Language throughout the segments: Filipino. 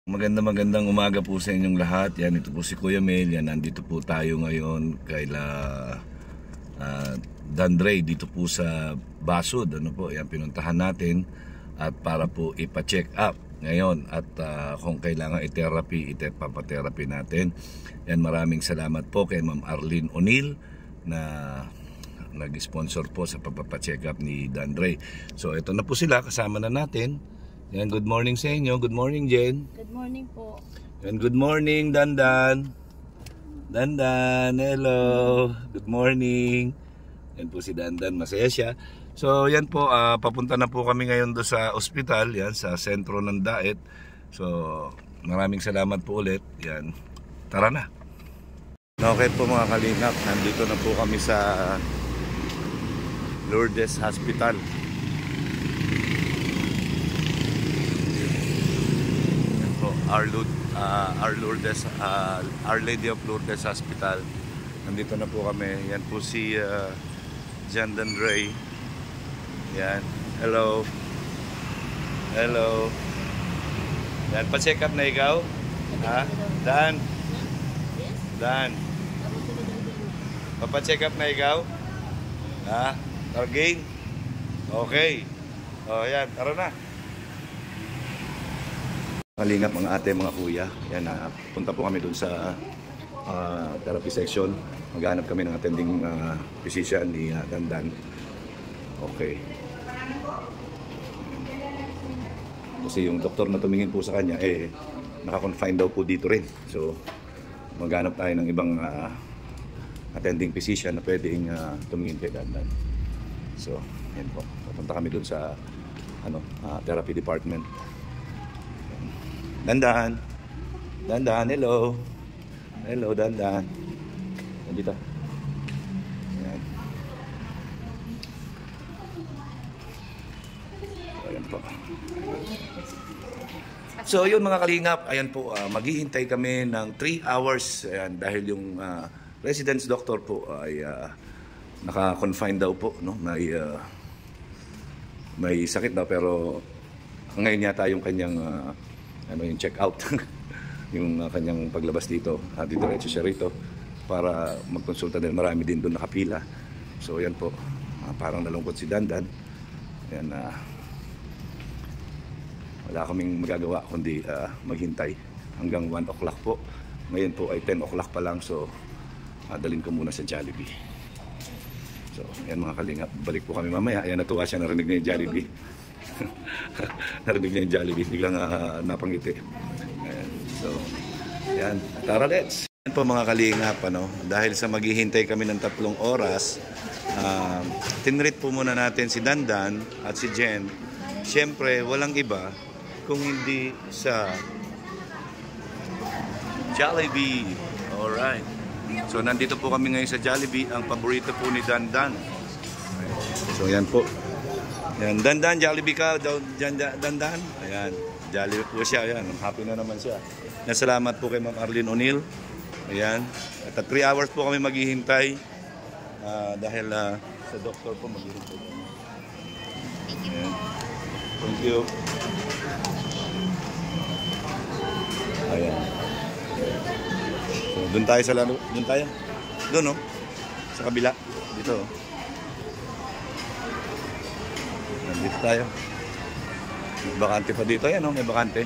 Magandang umaga po sa inyong lahat. Yan, ito po si Kuya Mel. Yan, nandito po tayo ngayon kay Dandre dito po sa Basud. Ano po, yan, pinuntahan natin at para po ipa-check up ngayon at kung kailangan i-therapy, papatherapy natin. Yan, maraming salamat po kay Ma'am Arlene O'Neill na nag-sponsor po sa papacheck up ni Dandre. So ito na po sila, kasama na natin. Yan, good morning sa inyo. Good morning, Jen. Good morning po. Yan, good morning, Dandan. Dandan, hello. Good morning. Yan po si Dandan, masaya siya. So yan po, papunta na po kami ngayon do sa ospital, yan, sa sentro ng Daet. So maraming salamat po ulit. Yan, tara na. Okay po mga kalingap, nandito na po kami sa Lourdes Hospital. Our Lady of Lourdes Hospital. Nandito na po kami. Yan po si Jan Dandre. Yan. Hello. Hello. Yan, pa-check up na ikaw? Ha? Dan? Dan? Pa-check up na ikaw? Ha? Again? Okay. O yan, tara na. Kalingap mga ate, mga kuya. Yan, punta po kami dun sa therapy section. Maghanap kami ng attending physician ni Dandan. Okay. Kasi yung doktor na tumingin po sa kanya, naka-confine daw po dito rin. So, maghanap tayo ng ibang attending physician na pwedeng tumingin kay Dandan. So, yan po. Pupunta kami dun sa therapy department. Dandan. Dandan, hello. Hello, Dandan. Nandito. Ayan. Ayan po. So, yun mga kalingap. Ayan po, maghihintay kami ng 3 hours. Ayan, dahil yung residence doctor po ay naka-confine daw po. No? May sakit daw pero ngayon yata yung kanyang yung check out yung kanyang paglabas dito diretso siya rito para magkonsulta din, marami din doon nakapila. So yan po, parang nalungkot si Dandan. Yan, wala kaming magagawa kundi maghintay hanggang 1 o'clock po. Ngayon po ay 10 o'clock pa lang, so dalhin ko muna sa Jollibee. So yan mga kalingap, balik po kami mamaya. Ayan, natuwa siya, narinig niya yung Jollibee. Narinig niya yung Jollibee, biglang napangiti. Ayan. So, yan. Tara, let's. Yan po mga kalingap, dahil sa maghihintay kami ng 3 oras, tinreat po muna natin si Dandan at si Jen. Siyempre, walang iba kung hindi sa Jollibee. Alright. So, nandito po kami ngayon sa Jollibee, ang paborito po ni Dandan. So, yan po. Yan, Dandan, Jollibee ka, Dandan. Ayan, Jollibee po siya. Ayan, happy na naman siya. Yan, salamat po kay Ma'am Arlene O'Neill. Ayan, at 3 hours po kami maghihintay dahil sa doktor po maghihintay kami. Ayan. Thank you. Ayan. So, doon tayo sa lalo. Doon tayo. Doon, no? Sa kabila. Dito, oh. Dito tayo. May bakante pa dito. Ayan, may bakante.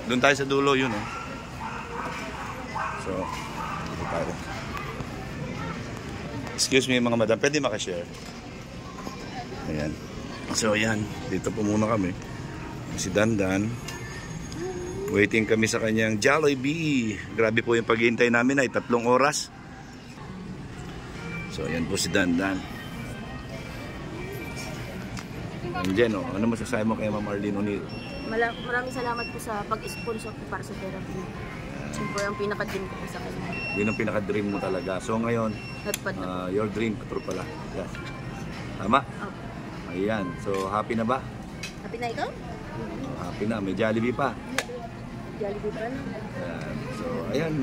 Doon tayo sa dulo, yun. So, dito tayo. Excuse me mga madam, pwede makashare? Ayan. So, ayan. Dito po muna kami. Si Dandan. Waiting kami sa kanyang Jollibee. Grabe po yung paghihintay namin ay 3 oras. So, ayan po si Dandan. Jen, ano masasabi mo kay Ma'am Arlene O'Neill? Maraming salamat po sa pag-sponsor ko para sa therapy. Siyempre, ang pinaka-dream ko po sa kanya. Yun ang pinaka-dream mo talaga. So ngayon, your dream, true pala. Yes. Tama? Okay. Ayan. So happy na ba? Happy na ikaw? Happy na. May Jollibee pa. Jollibee pa na. Ayan. So ayan,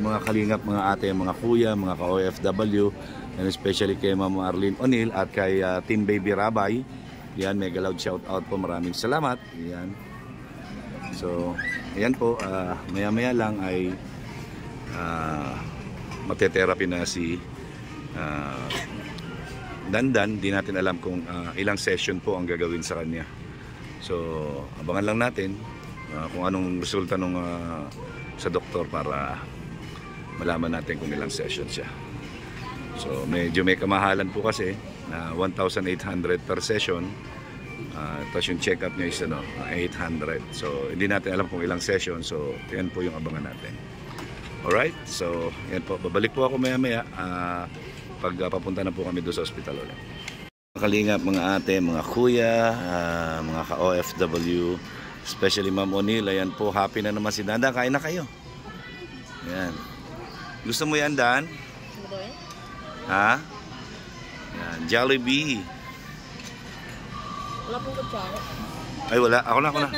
mga kalingap, mga ate, mga kuya, mga ka-OFW, and especially kay Ma'am Arlene O'Neill at kay Team Baby Rabay. Yan, mega loud shout out po. Maraming salamat. Yan. So, ayan po, maya-maya lang ay magte-therapy na si Dandan. Di natin alam kung ilang session po ang gagawin sa kanya. So, abangan lang natin kung anong resulta nung sa doktor para malaman natin kung ilang session siya. So, medyo may kamahalan po kasi na 1,800 per session. Tapos yung check-up niya is 800. So, hindi natin alam kung ilang session. So, yan po yung abangan natin. Alright? So, yan po. Babalik po ako maya-maya pag papunta na po kami doon sa ospital ulit. Mga kalingap, mga ate, mga kuya, mga ka-OFW, especially Ma'am O'Neil, ayan po, happy na naman si Dandan. Kain na kayo. Ayan. Gusto mo yan, Dan? Ha? Ayan, Jollibee. Wala pong kutsara. Ay, wala. Ako na.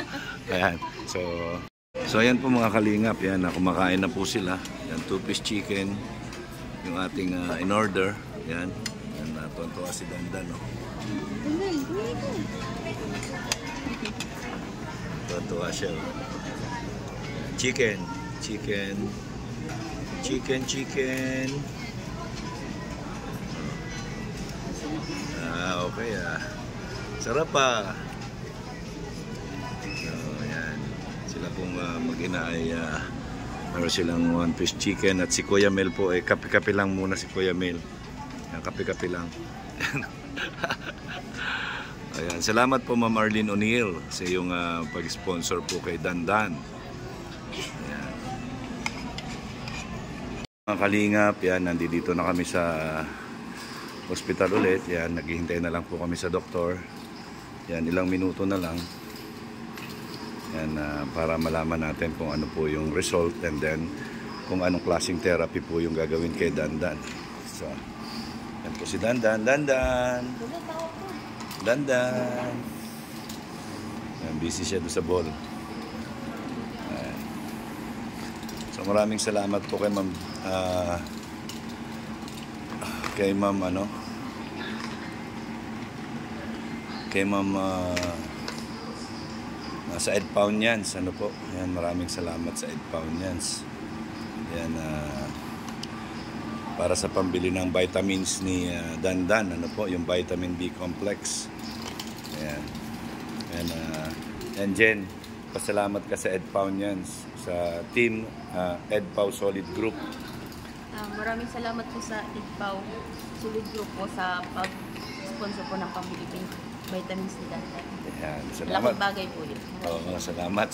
Ayan. So ayan po mga kalingap. Yan, kumakain na po sila. Yan, 2-piece chicken. Yung ating in-order. Yan. Yan, tuwan-tuwa si Dandan. No? Tuwan-tuwa siya. Oh. Chicken. Okay. Sarap pa. So, ayan. Sila pong mag-ina ay meron silang 1-piece chicken at si Kuya Mel po ay kape-kape lang muna si Kuya Mel. Ayan, kape-kape lang. Ayan, salamat po Ma'am Arlene O'Neil sa iyong pag-sponsor po kay Dandan. Ayan. Mga kalingap, yan, nandito na kami sa hospital ulit. Yan, naghihintay na lang po kami sa doktor. Yan, ilang minuto na lang. Yan, para malaman natin kung ano po yung result and then kung anong klaseng therapy po yung gagawin kay Dandan. So, yan po si Dandan. Yan, busy siya doon sa ball. Yan. So, maraming salamat po kay Ma'am sa Ed Paunyans, ano po. Yan, maraming salamat sa Ed Paunyans. Yan, para sa pambili ng vitamins ni Dandan, ano po, yung vitamin B complex. Yan. Yan, Jen, pasalamat ka sa Ed Paunyans, sa team Ed Pau Solid Group. Maraming salamat po sa Edpau Solid Group po sa pag-sponsor po ng pambili ng vitamins ni Dandan. Ayan, salamat. Laking bagay po yun. Oo, salamat.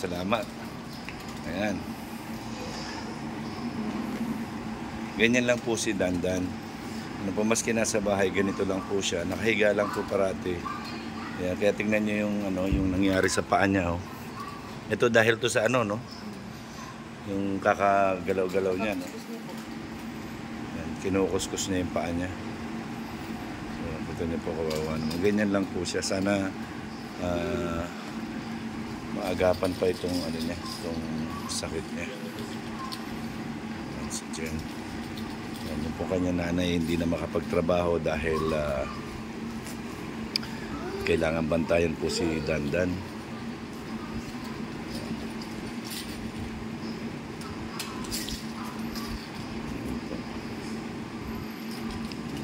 Ayan. Ganyan lang po si Dandan. Ano po, maski nasa bahay, ganito lang po siya. Nakahiga lang po parati. Ayan, kaya tingnan niyo yung nangyari sa paa niya. Oh. Ito dahil to sa no? Yung kakagalaw-galaw niya, no? Ayan, kinukuskus niya yung paa niya. So, ito niya po kawawa naman. Ganyan lang po siya. Sana maagapan pa itong sakit niya. Ayan, si Jen. Ayan, yung po kanya nanay hindi na makapagtrabaho dahil kailangan bantayan po si Dandan.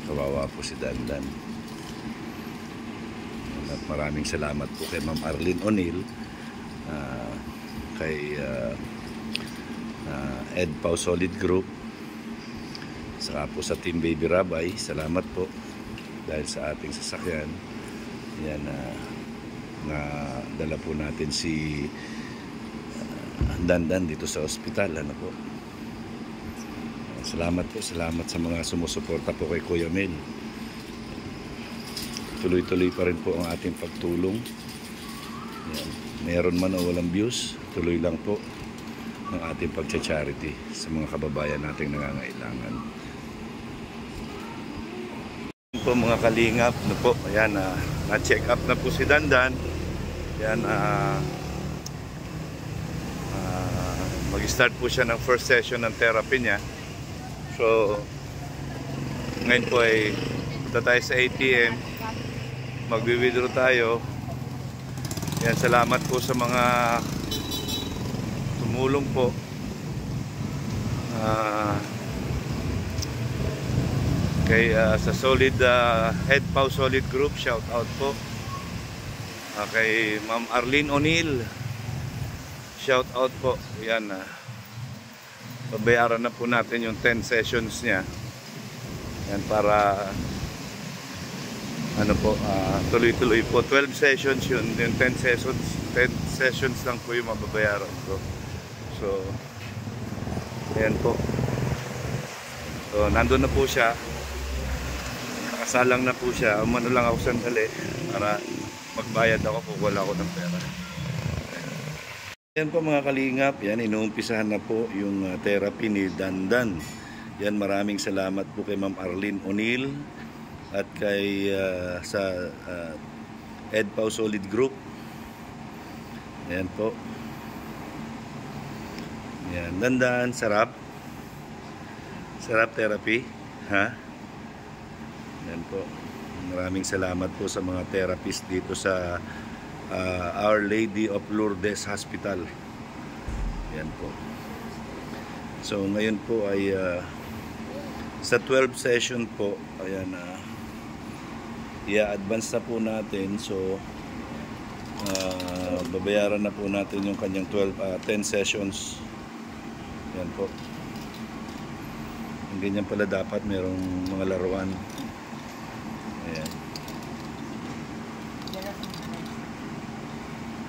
Kawawa po si Dandan. At maraming salamat po kay Ma'am Arlene O'Neil, kay Ed Pau Solid Group, saka po sa Team Baby Rabay. Salamat po dahil sa ating sasakyan. Yan, na dala po natin si Dandan dito sa ospital. Ano po. Salamat po, salamat sa mga sumusuporta po kay Kuya Mel. Tuloy-tuloy pa rin po ang ating pagtulong. Yan. Meron man o walang views, tuloy lang po ang ating pagcha-charity sa mga kababayan nating nangangailangan. Yan po mga kalingap, ano po, ayan, na-check up na po si Dandan. Yan, mag-start po siya ng first session ng therapy niya. So, ngayon po ay punta tayo sa ATM. Magwi-withdraw tayo. Yan, salamat po sa mga tumulong po. Sa Solid Head Pau Solid Group, shout out po. Kay Ma'am Arlene O'Neill, shout out po. Yan, babayaran na po natin yung 10 sessions niya. Yan, para ano po, tuloy-tuloy po. 12 sessions yun, yung 10 sessions lang po yung mababayaran ko. So ayan po. So nandun na po siya. Nakasalang na po siya. Umano lang ako sandali para magbayad ako kung wala ako ng pera. Yan po mga kalingap. Yan, inuumpisahan na po yung therapy ni Dandan. Yan, maraming salamat po kay Ma'am Arlene O'Neill at kay sa EdPau Solid Group. Ayan po. Ayan, Dandan, sarap. Sarap therapy. Ha? Ayan po. Maraming salamat po sa mga therapist dito sa Our Lady of Lourdes Hospital. Ayan po. So ngayon po ay sa 12 session po, ayan, i-advance na po natin. So babayaran na po natin yung kanyang 10 sessions. Yan po. Yung ganyan pala dapat merong mga laruan. Ayan.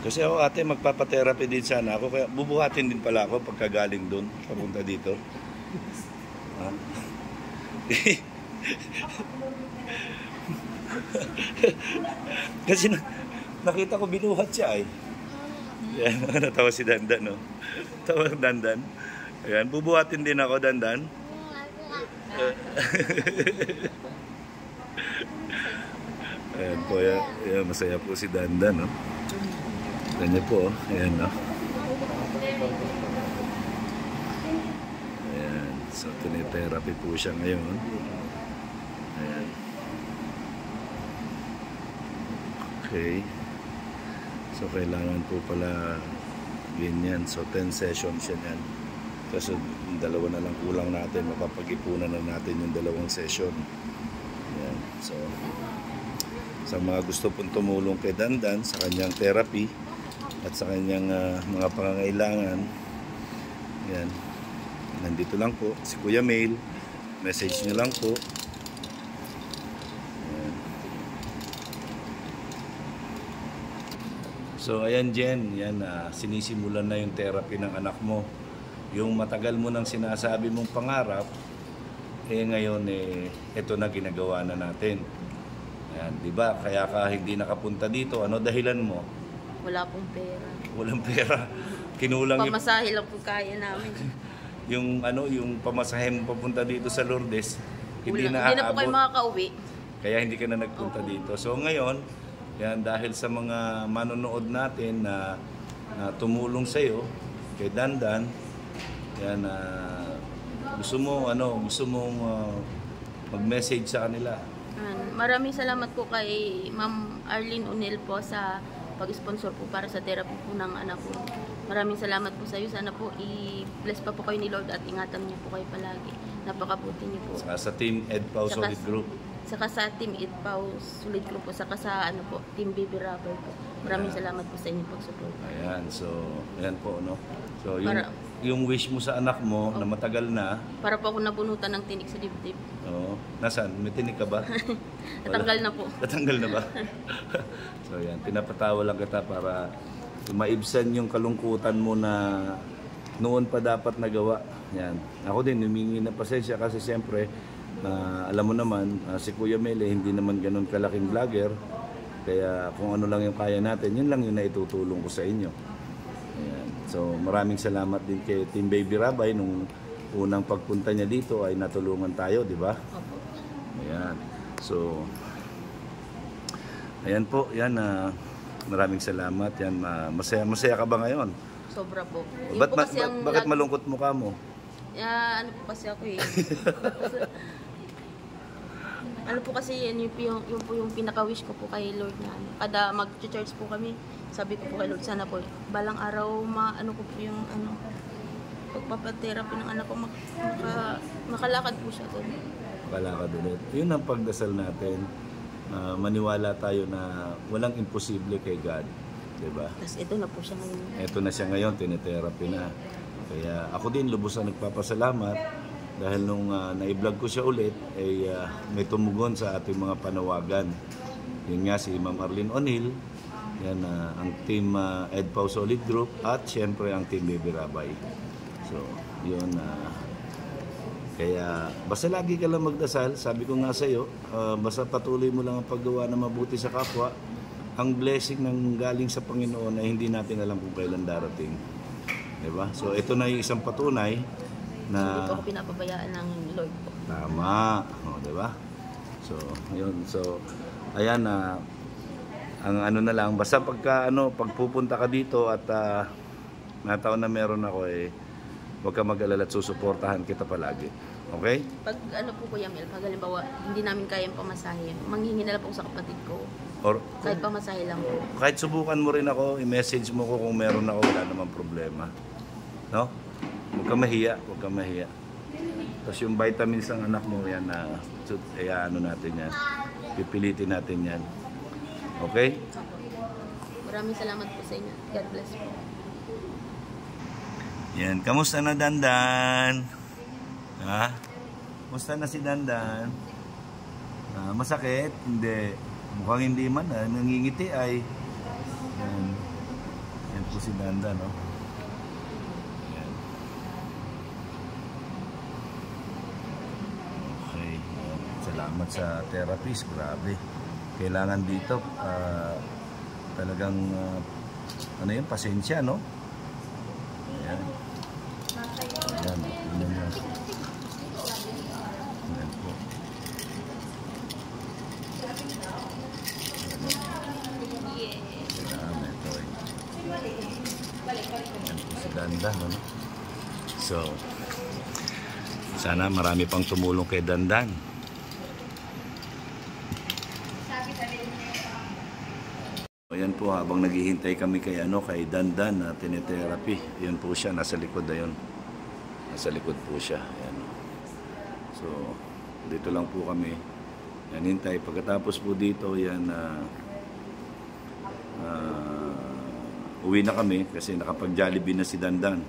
Kasi ako ate magpapatherapy din sana ako, kaya bubuhatin din pala ako pagkagaling doon papunta dito. Ha? Kasi nakita ko binuhat siya eh. Yan, natawa si Dandan, no? Tawa Dandan. Ayan, bubuhatin din ako, Dandan. Ayan po, yan, masaya po si Dandan, no? Ganyan po, ayan, no? Ayan, so tinitherapy po siya ngayon. Ayan. Okay. So kailangan po pala ganyan. So 10 sessions yan. Kasi dalawa na lang kulang natin. Mapapag-ipunan na natin yung dalawang session. Ayan. So sa mga gusto pong tumulong kay Dandan sa kanyang therapy at sa kanyang mga pangangailangan, yan, nandito lang po si Kuya Mail. Message nyo lang po. Ayan. So ayan Jen, yan, sinisimulan na yung therapy ng anak mo. Yung matagal mo nang sinasabi mong pangarap, ngayon ito na ginagawa na natin. Ayan, di ba? Kaya ka hindi nakapunta dito. Ano dahilan mo? Wala pong pera. Walang pera. Kinulang Pamasahe lang po kaya namin. yung pamasahe mo papunta dito sa Lourdes, hindi na Hindi na po kayo makakauwi. Kaya hindi ka na nagpunta dito. So ngayon, yan, dahil sa mga manonood natin na tumulong sa iyo kay Dandan, yan, gusto mong mag-message sa kanila. Maraming salamat po kay Ma'am Arlene O'Neill po sa pag-sponsor po para sa therapy po ng anak ko. Maraming salamat po sa iyo. Sana po i-bless pa po kayo ni Lord at ingatan niyo po kayo palagi. Napakabuti niyo po. Saka sa Team EdPau Solid Group. Saka sa Team EdPau Solid Group po. Saka sa Team Baby Rubber po. Maraming salamat po sa inyong pag-support. Ayan, so ayan po, no? So yung wish mo sa anak mo na matagal na, para po ako nabunutan ng tinik sa dibdib. Oo. Nasaan? May tinik ka ba? Natanggal na po. Natanggal na ba? So yan, pinapatawa lang kita para maibsan yung kalungkutan mo na noon pa dapat nagawa. Yan. Ako din, humingi na pasensya kasi siyempre, alam mo naman, si Kuya Mel hindi naman ganun kalaking vlogger. Kaya kung ano lang yung kaya natin, yun lang yung naitutulong ko sa inyo. Ayan. So maraming salamat din kay Team Baby Rabay nung unang pagpunta niya dito ay natulungan tayo, di ba? Opo. Ayan. So ayan po, yan, maraming salamat. Yan, masaya ka ba ngayon? Sobra po. Bakit malungkot mukha mo? Ano po kasi ako eh. Ano po kasi yun po yung pinaka-wish ko po kay Lord na ano. Kada mag-church po kami, sabi ko po kay Lord, sana po balang araw ano ko po yung ano, pagpapatherapy ng anak ko, makalakad po siya doon. Makalakad ulit. Yun ang pagdasal natin. Maniwala tayo na walang imposible kay God. Diba? Tapos ito na po siya ngayon. Ito na siya ngayon, tinetherapy na. Kaya ako din lubos na nagpapasalamat dahil nung na-vlog ko siya ulit, ay may tumugon sa ating mga panawagan. Yun nga si Ma'am Arlene O'Neill, yan ang team EdPow Solid Group at syempre ang team Baby Rabay. So, yun. Kaya basta lagi ka lang magdasal, sabi ko nga sa iyo, basta patuloy mo lang ang paggawa na mabuti sa kapwa. Ang blessing ng galing sa Panginoon ay hindi natin alam kung kailan darating. Diba? So ito na yung isang patunay na Hindi po ako pinapabayaan ng Lord po. tama. O, diba? So, yun. So, ayan na ang ano na lang, basta pagpupunta ka dito at nataon na meron ako huwag ka mag-alala at susuportahan kita palagi. Okay? Pag ano po Kuya Mel, pag halimbawa hindi namin kayang pamasahin, manghingi na lang po sa kapatid ko. Or Kahit pamasahe lang po. kahit subukan mo rin ako, i-message mo ko kung meron ako, wala namang problema. No? Huwag ka mahiya, huwag ka mahiya. Tapos yung vitamins ng anak mo, yan ano natin yan. Pipilitin natin yan. Okay? Maraming salamat po sa inyo. God bless po. Yan, kamusta na Dandan? Ha? Kamusta na si Dandan? Masakit? Hindi. Mukhang hindi man, nangingiti ay. Yan. Yan po si Dandan, no? Yan. Okay. Yan. Salamat sa therapist. Grabe. Kailangan dito, talagang, ano yun, pasensya, no? Ayan. Ayan. Tingnan nyo. Ayan po. Ayan, ito eh. Ayan po si Dandan, no? So, sana marami pang tumulong kay Dandan. Ayan po, habang naghihintay kami kay Dandan na tinetherapy. Ayan po siya, nasa likod na yun. Nasa likod po siya. Ayan. So, dito lang po kami. Yan, hintay. Pagkatapos po dito, yan, uwi na kami kasi nakapag-Jollibee na si Dandan.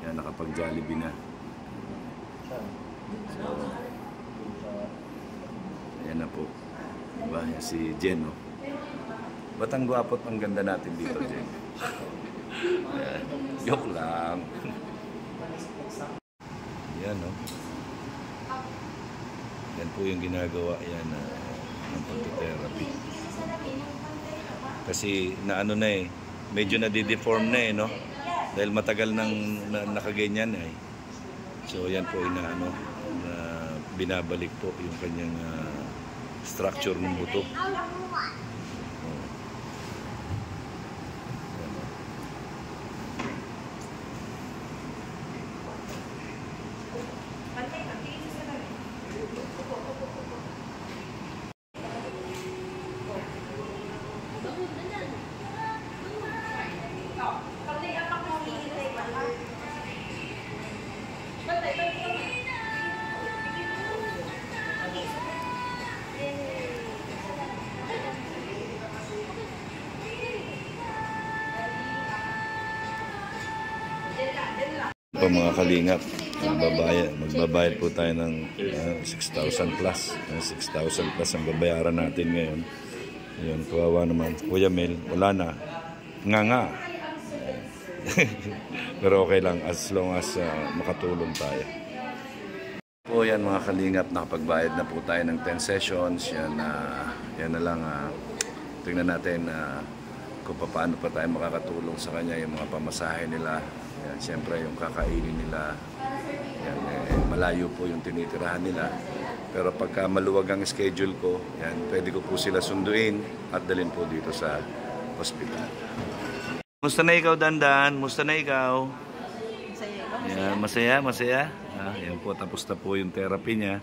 Yan, nakapag-Jollibee na. So, ayan na po. Diba? Yan si Jen, no? Ba't ang gwapo at ang ganda natin dito, Jen? Ayan. Joke lang. Yan, no? Yan po yung ginagawa yan ng pagtitherapy. Kasi medyo nadideform na no? Dahil matagal nang nakaganyan So yan po na binabalik po yung kanyang structure ng buto. Pa mga kalingap, magbabayad po tayo ng 6,000 plus. 6,000 plus ang babayaran natin ngayon. Ayun, kawawa naman. Kuya Mel, wala na. Nga. Pero okay lang as long as makatulong tayo. Po yan mga kalingap, nakapagbayad na po tayo ng 10 sessions. Yan na lang. Tingnan natin kung paano pa tayo makakatulong sa kanya, yung mga pamasahe nila. Yan, siyempre yung kakainin nila, yan, malayo po yung tinitirahan nila. Pero pagka maluwag ang schedule ko, yan, pwede ko po sila sunduin at dalhin po dito sa hospital. Musta na ikaw, Dandan? Musta na ikaw? Masaya. Yan, masaya. Yan po, tapos na po yung therapy niya.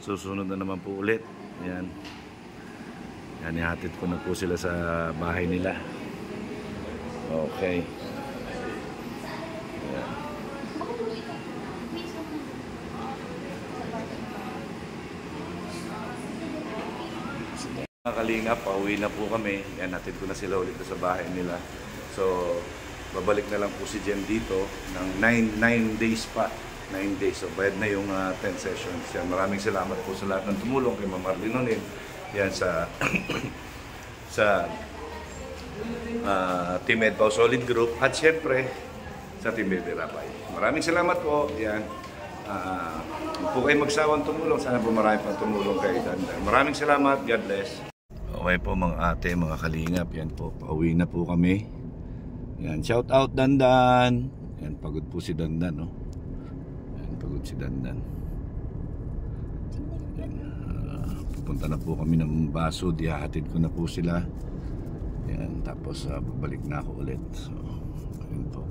Susunod na naman po ulit. Ayan. Yan, ihatid ko na po sila sa bahay nila. Okay. Ayan. Mga kalingap, pauwi na po kami. Yan, hatid ko na sila ulit sa bahay nila. So, babalik na lang po si Jen dito ng 9 days pa. 9 days. So, bayad na yung 10 sessions. Yan, maraming salamat po sa lahat ng tumulong kay Ma'am Arlene O'Neil. Yan, sa sa Team Edpao Solid Group at syempre sa Team Baby Rabay. Maraming salamat po. Yan. Huwag po kayo magsawang tumulong. Sana po marami pang tumulong kay Dandan. Maraming salamat. God bless. Okay po mga ate, mga kalingap. Yan po, pauwi na po kami. Yan, shout out Dandan. Yan, pagod po si Dandan, no? Yan, pagod si Dandan. Yan, pupunta na po kami ng Basud. Ihahatid ko na po sila. Yan, tapos babalik na ako ulit. So, ayun po.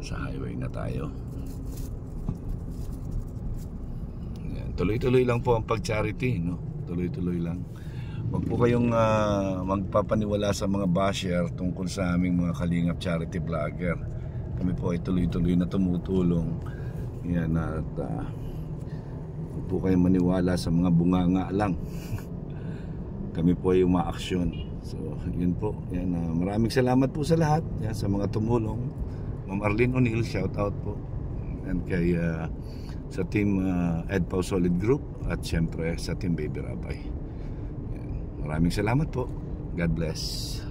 Sa highway na tayo. Yan, tuloy-tuloy lang po ang pag-charity, no? Tuloy-tuloy lang. Huwag po kayong magpapaniwala sa mga basher tungkol sa aming mga kalingap charity vlogger. Kami po ay tuloy-tuloy na tumutulong. Yan, at huwag po kayong maniwala sa mga bunganga lang. Kami po ay umaaksyon. So, yun po. Yan, maraming salamat po sa lahat. Yan, sa mga tumulong. Ma'am Arlene O'Neil, shout out po. And kay sa Team Edpao Solid Group at syempre sa Team Baby Rabay. Maraming salamat po. God bless.